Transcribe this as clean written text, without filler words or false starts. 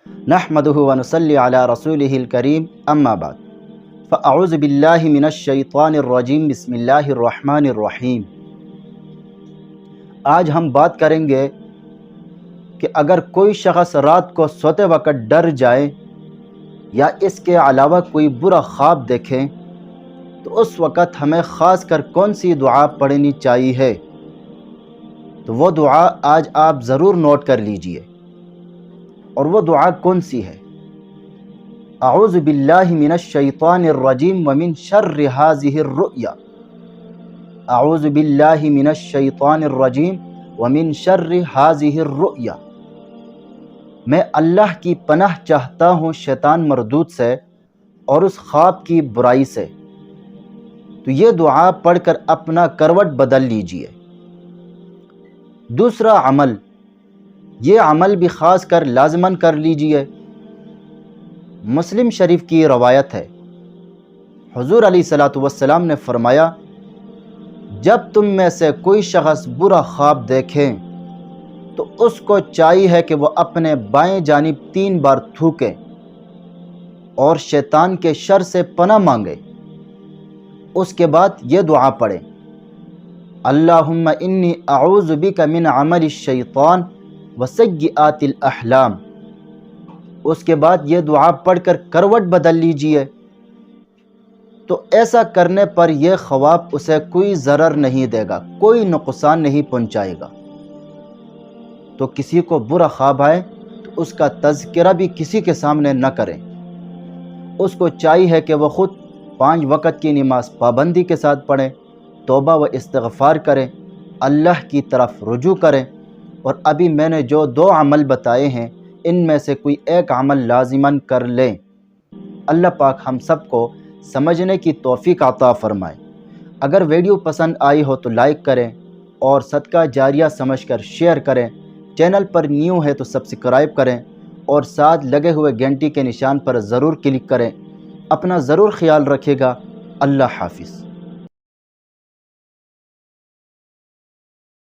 نحمدہ ونصلی علی رسولہ الکریم اما بعد فاعوذ باللہ من الشیطان الرجیم بسم اللہ الرحمن الرحیم۔ آج ہم بات کریں گے کہ اگر کوئی شخص رات کو سوتے وقت ڈر جائے یا اس کے علاوہ کوئی برا خواب دیکھے تو اس وقت ہمیں خاص کر کون سی دعا پڑھنی چاہیے، تو وہ دعا آج آپ ضرور نوٹ کر لیجئے۔ اور وہ دعا کون سی ہے؟ اعوذ باللہ من الشیطان الرجیم ومن شر هذه الرؤیا۔ اعوذ باللہ من الشیطان الرجیم ومن شر هذه الرؤیا۔ میں اللہ کی پناہ چاہتا ہوں شیطان مردود سے اور اس خواب کی برائی سے۔ تو یہ دعا پڑھ کر اپنا کروٹ بدل لیجئے۔ دوسرا عمل، یہ عمل بھی خاص کر لازماً کر لیجئے۔ مسلم شریف کی روایت ہے، حضور علیہ الصلوۃ نے فرمایا، جب تم میں سے کوئی شخص برا خواب دیکھیں تو اس کو چاہیے کہ وہ اپنے بائیں جانب 3 بار تھوکے اور شیطان کے شر سے پناہ مانگے۔ اس کے بعد یہ دعا پڑھے، اللہم انی اعوذ بک من عمل الشیطان وسیئات الاحلام۔ اس کے بعد یہ دعا پڑھ کر کروٹ بدل لیجئے۔ تو ایسا کرنے پر یہ خواب اسے کوئی ضرر نہیں دے گا، کوئی نقصان نہیں پہنچائے گا۔ تو کسی کو برا خواب آئے تو اس کا تذکرہ بھی کسی کے سامنے نہ کریں۔ اس کو چاہیے کہ وہ خود 5 وقت کی نماز پابندی کے ساتھ پڑھیں، توبہ و استغفار کریں، اللہ کی طرف رجوع کریں، اور ابھی میں نے جو 2 عمل بتائے ہیں ان میں سے کوئی ایک عمل لازماً کر لیں۔ اللہ پاک ہم سب کو سمجھنے کی توفیق عطا فرمائے۔ اگر ویڈیو پسند آئی ہو تو لائک کریں اور صدقہ جاریہ سمجھ کر شیئر کریں۔ چینل پر نیو ہے تو سبسکرائب کریں اور ساتھ لگے ہوئے گھنٹی کے نشان پر ضرور کلک کریں۔ اپنا ضرور خیال رکھیے گا۔ اللہ حافظ۔